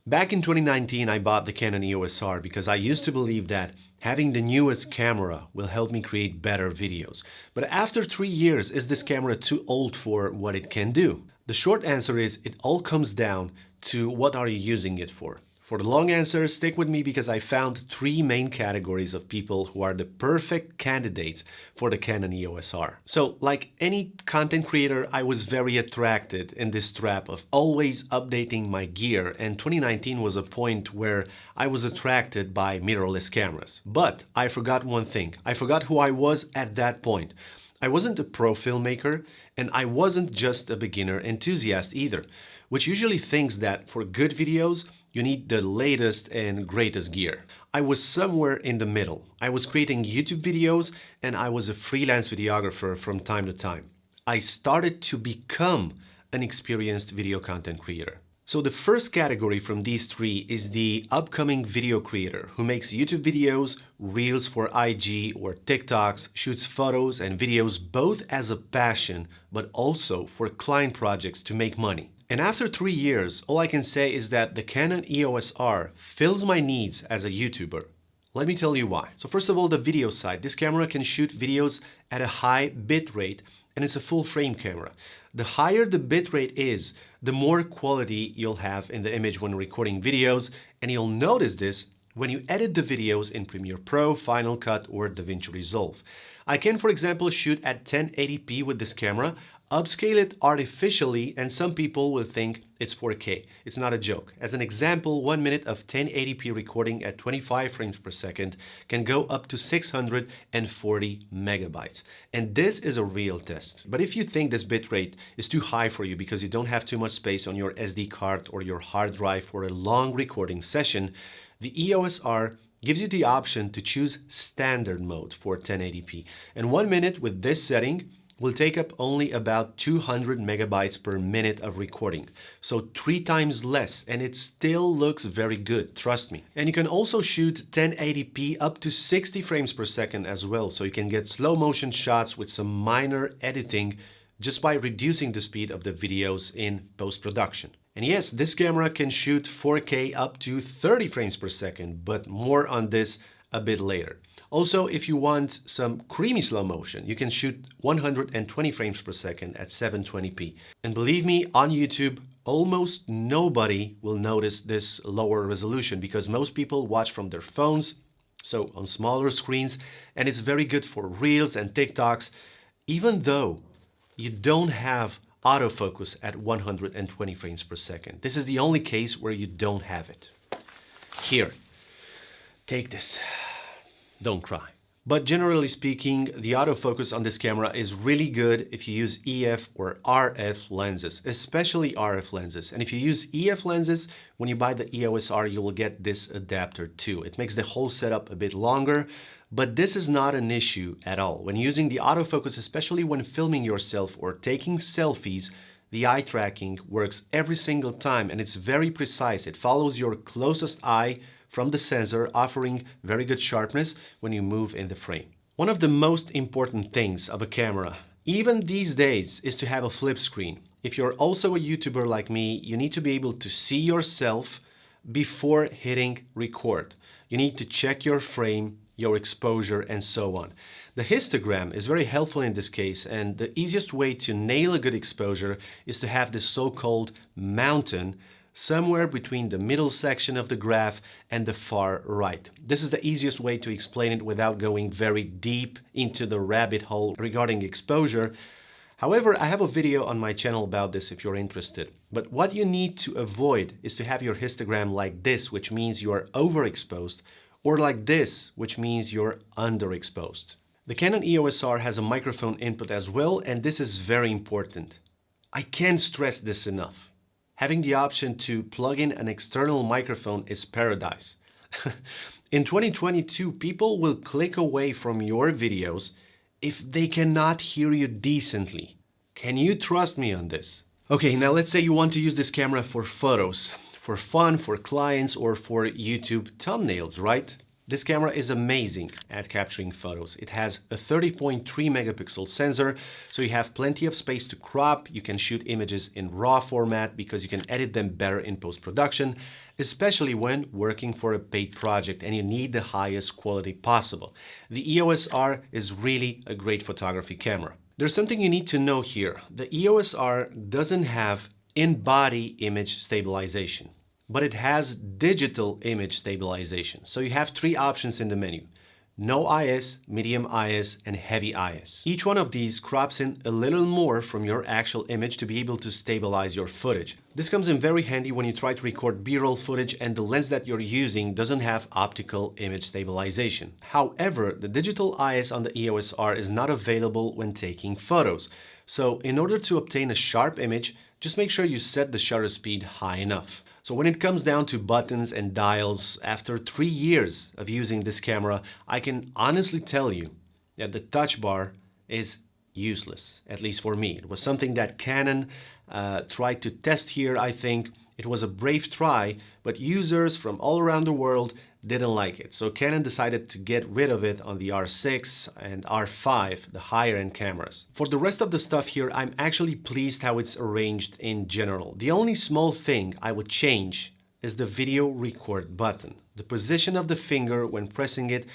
Back in 2019, I bought the Canon EOS R because I used to believe that having the newest camera will help me create better videos. But after 3 years, is this camera too old for what it can do? The short answer is it all comes down to what are you using it for. For the long answer, stick with me because I found 3 main categories of people who are the perfect candidates for the Canon EOS R. So, like any content creator, I was very attracted in this trap of always updating my gear, and 2019 was a point where I was attracted by mirrorless cameras. But I forgot one thing. I forgot who I was at that point. I wasn't a pro filmmaker, and I wasn't just a beginner enthusiast either, which usually thinks that for good videos, you need the latest and greatest gear. I was somewhere in the middle. I was creating YouTube videos and I was a freelance videographer from time to time. I started to become an experienced video content creator. So the first category from these 3 is the upcoming video creator who makes YouTube videos, reels for IG or TikToks, shoots photos and videos both as a passion but also for client projects to make money. And after 3 years, all I can say is that the Canon EOS R fills my needs as a YouTuber. Let me tell you why. So first of all, the video side. This camera can shoot videos at a high bit rate and it's a full frame camera. The higher the bit rate is, the more quality you'll have in the image when recording videos, and you'll notice this when you edit the videos in Premiere Pro, Final Cut or DaVinci Resolve. I can, for example, shoot at 1080p with this camera, upscale it artificially, and some people will think it's 4K. It's not a joke. As an example, 1 minute of 1080p recording at 25 frames per second can go up to 640 megabytes. And this is a real test. But if you think this bitrate is too high for you because you don't have too much space on your SD card or your hard drive for a long recording session, the EOS R gives you the option to choose standard mode for 1080p. And 1 minute with this setting will take up only about 200 megabytes per minute of recording. So 3 times less, and it still looks very good, trust me. And you can also shoot 1080p up to 60 frames per second as well, so you can get slow motion shots with some minor editing just by reducing the speed of the videos in post-production. And yes, this camera can shoot 4K up to 30 frames per second, but more on this a bit later. Also, if you want some creamy slow motion, you can shoot 120 frames per second at 720p. And believe me, on YouTube, almost nobody will notice this lower resolution because most people watch from their phones, so on smaller screens, and it's very good for Reels and TikToks, even though you don't have autofocus at 120 frames per second. This is the only case where you don't have it. Here, take this. Don't cry. But generally speaking, the autofocus on this camera is really good if you use EF or RF lenses, especially RF lenses. And if you use EF lenses, when you buy the EOS R, you will get this adapter too. It makes the whole setup a bit longer, but this is not an issue at all. When using the autofocus, especially when filming yourself or taking selfies, the eye tracking works every single time and it's very precise. It follows your closest eye from the sensor, offering very good sharpness when you move in the frame. One of the most important things of a camera, even these days, is to have a flip screen. If you're also a YouTuber like me, you need to be able to see yourself before hitting record. You need to check your frame, your exposure, and so on. The histogram is very helpful in this case, and the easiest way to nail a good exposure is to have this so-called mountain somewhere between the middle section of the graph and the far right. This is the easiest way to explain it without going very deep into the rabbit hole regarding exposure. However, I have a video on my channel about this if you're interested. But what you need to avoid is to have your histogram like this, which means you are overexposed, or like this, which means you're underexposed. The Canon EOS R has a microphone input as well, and this is very important. I can't stress this enough. Having the option to plug in an external microphone is paradise. In 2022, people will click away from your videos if they cannot hear you decently. Can you trust me on this? Okay, now let's say you want to use this camera for photos, for fun, for clients, or for YouTube thumbnails, right? This camera is amazing at capturing photos. It has a 30.3 megapixel sensor, so you have plenty of space to crop. You can shoot images in RAW format because you can edit them better in post-production. especially when working for a paid project and you need the highest quality possible. The EOS R is really a great photography camera. There's something you need to know here. The EOS R doesn't have in-body image stabilization, but it has digital image stabilization. So you have three options in the menu: no IS, medium IS, and heavy IS. Each one of these crops in a little more from your actual image to be able to stabilize your footage. This comes in very handy when you try to record B-roll footage and the lens that you're using doesn't have optical image stabilization. However, the digital IS on the EOS R is not available when taking photos. So in order to obtain a sharp image, just make sure you set the shutter speed high enough. So when it comes down to buttons and dials, after 3 years of using this camera, I can honestly tell you that the touch bar is useless, at least for me. It was something that Canon tried to test here, I think. It was a brave try, but users from all around the world didn't like it. So Canon decided to get rid of it on the R6 and R5, the higher end cameras. For the rest of the stuff here, I'm actually pleased how it's arranged in general. The only small thing I would change is the video record button. The position of the finger when pressing it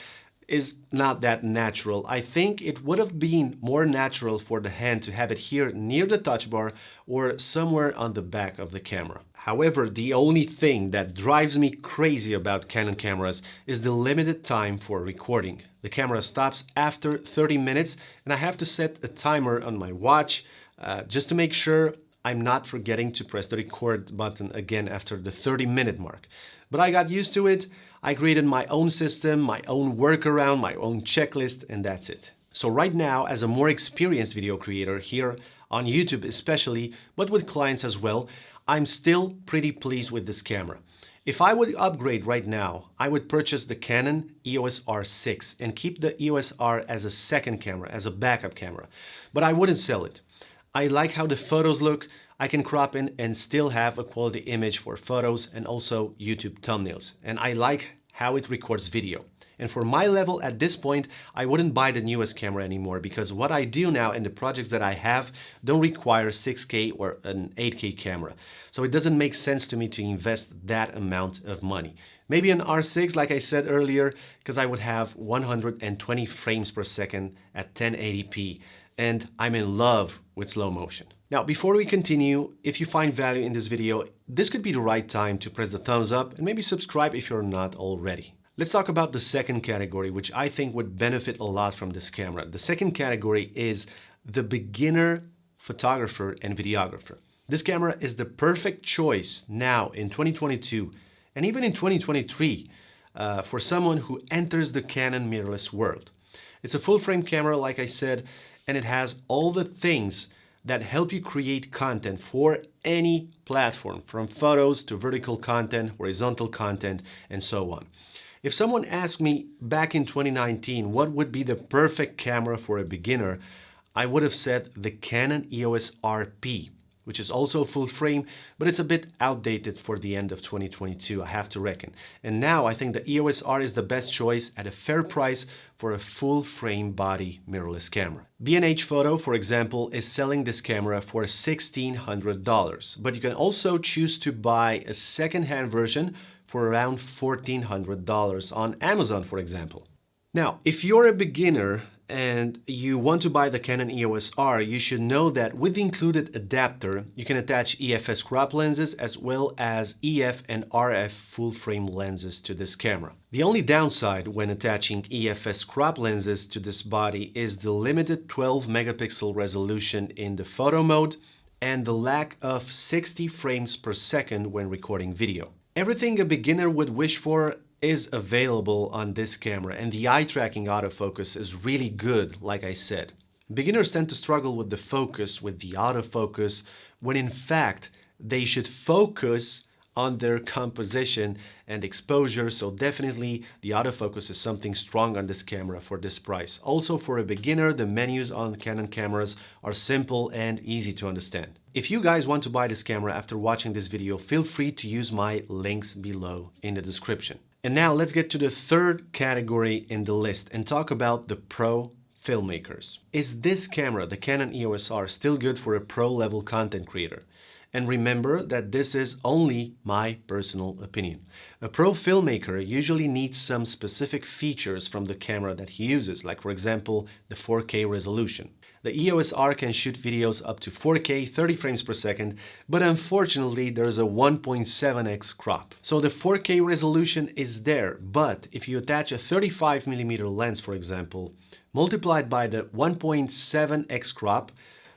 is not that natural. I think it would have been more natural for the hand to have it here near the touch bar or somewhere on the back of the camera. However, the only thing that drives me crazy about Canon cameras is the limited time for recording. The camera stops after 30 minutes and I have to set a timer on my watch just to make sure I'm not forgetting to press the record button again after the 30-minute mark. But I got used to it. I created my own system, my own workaround, my own checklist, and that's it. So right now, as a more experienced video creator here on YouTube especially, but with clients as well, I'm still pretty pleased with this camera. If I would upgrade right now, I would purchase the Canon EOS R6 and keep the EOS R as a second camera, as a backup camera. But I wouldn't sell it. I like how the photos look. I can crop in and still have a quality image for photos and also YouTube thumbnails. And I like how it records video. And for my level at this point, I wouldn't buy the newest camera anymore because what I do now and the projects that I have don't require 6K or an 8K camera. So it doesn't make sense to me to invest that amount of money. Maybe an R6, like I said earlier, because I would have 120 frames per second at 1080p. And I'm in love with slow motion. Now, before we continue, if you find value in this video, this could be the right time to press the thumbs up and maybe subscribe if you're not already. Let's talk about the second category, which I think would benefit a lot from this camera. The second category is the beginner photographer and videographer. This camera is the perfect choice now in 2022 and even in 2023 for someone who enters the Canon mirrorless world. It's a full-frame camera, like I said, and it has all the things that help you create content for any platform, from photos to vertical content, horizontal content, and so on. If someone asked me back in 2019 what would be the perfect camera for a beginner, I would have said the Canon EOS RP, which is also full frame, but it's a bit outdated for the end of 2022, I have to reckon. And now I think the EOS R is the best choice at a fair price for a full frame body mirrorless camera. B&H Photo, for example, is selling this camera for $1,600, but you can also choose to buy a second-hand version for around $1,400 on Amazon, for example. Now, if you're a beginner and you want to buy the Canon EOS R, you should know that with the included adapter, you can attach EFS crop lenses as well as EF and RF full-frame lenses to this camera. The only downside when attaching EFS crop lenses to this body is the limited 12 megapixel resolution in the photo mode and the lack of 60 frames per second when recording video. Everything a beginner would wish for is available on this camera, and the eye tracking autofocus is really good, like I said. Beginners tend to struggle with the focus, with the autofocus, when in fact they should focus on their composition and exposure, so definitely the autofocus is something strong on this camera for this price. Also, for a beginner, the menus on Canon cameras are simple and easy to understand. If you guys want to buy this camera after watching this video, feel free to use my links below in the description. And now let's get to the third category in the list and talk about the pro filmmakers. Is this camera, the Canon EOS R, still good for a pro level content creator? And remember that this is only my personal opinion. A pro filmmaker usually needs some specific features from the camera that he uses, like for example, the 4K resolution. The EOS R can shoot videos up to 4K 30 frames per second, but unfortunately there's a 1.7x crop. So the 4K resolution is there, but if you attach a 35mm lens, for example, multiplied by the 1.7x crop,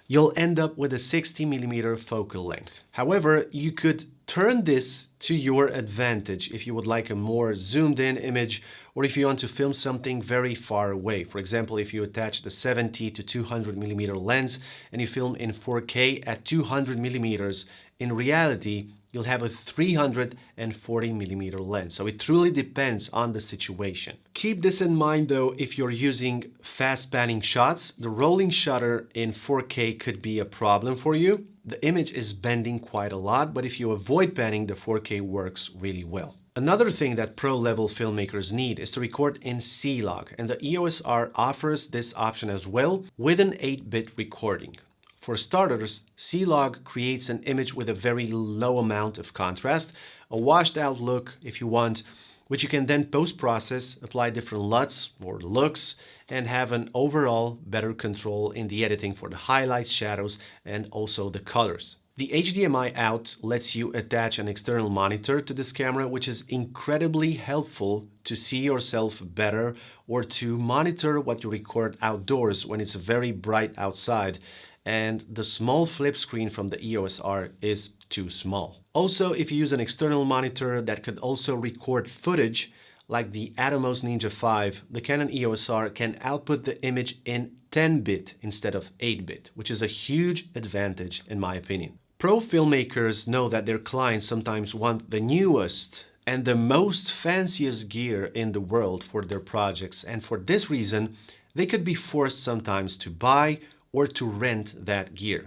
you'll end up with a 60mm focal length. However, you could turn this to your advantage if you would like a more zoomed in image, or if you want to film something very far away. For example, if you attach the 70 to 200mm lens and you film in 4K at 200mm, in reality, you'll have a 340mm lens. So it truly depends on the situation. Keep this in mind though, if you're using fast panning shots, the rolling shutter in 4K could be a problem for you. The image is bending quite a lot, but if you avoid panning, the 4K works really well. Another thing that pro-level filmmakers need is to record in C-Log, and the EOS R offers this option as well with an 8-bit recording. For starters, C-Log creates an image with a very low amount of contrast, a washed out look if you want, which you can then post-process, apply different LUTs or looks, and have an overall better control in the editing for the highlights, shadows, and also the colors. The HDMI out lets you attach an external monitor to this camera, which is incredibly helpful to see yourself better or to monitor what you record outdoors when it's very bright outside. And the small flip screen from the EOS R is too small. Also, if you use an external monitor that could also record footage, like the Atomos Ninja 5, the Canon EOS R can output the image in 10-bit instead of 8-bit, which is a huge advantage in my opinion. Pro filmmakers know that their clients sometimes want the newest and the most fanciest gear in the world for their projects, and for this reason, they could be forced sometimes to buy or to rent that gear.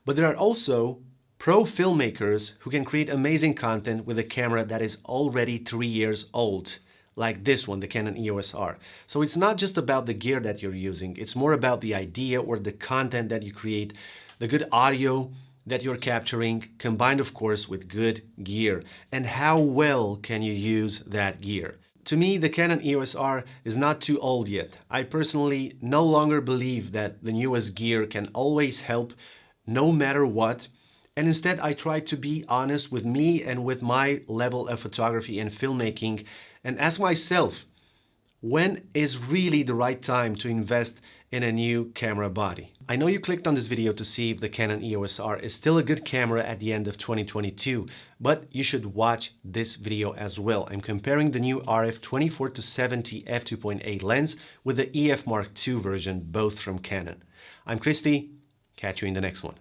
But there are also pro filmmakers who can create amazing content with a camera that is already 3 years old, like this one, the Canon EOS R. So it's not just about the gear that you're using, it's more about the idea or the content that you create, the good audio that you're capturing, combined of course with good gear, and how well can you use that gear. To me, the Canon EOS R is not too old yet. I personally no longer believe that the newest gear can always help no matter what, and instead I try to be honest with me and with my level of photography and filmmaking and ask myself, when is really the right time to invest in a new camera body? I know you clicked on this video to see if the Canon EOS R is still a good camera at the end of 2022, but you should watch this video as well. I'm comparing the new RF 24-70 f2.8 lens with the EF Mark II version, both from Canon. I'm Christy, catch you in the next one.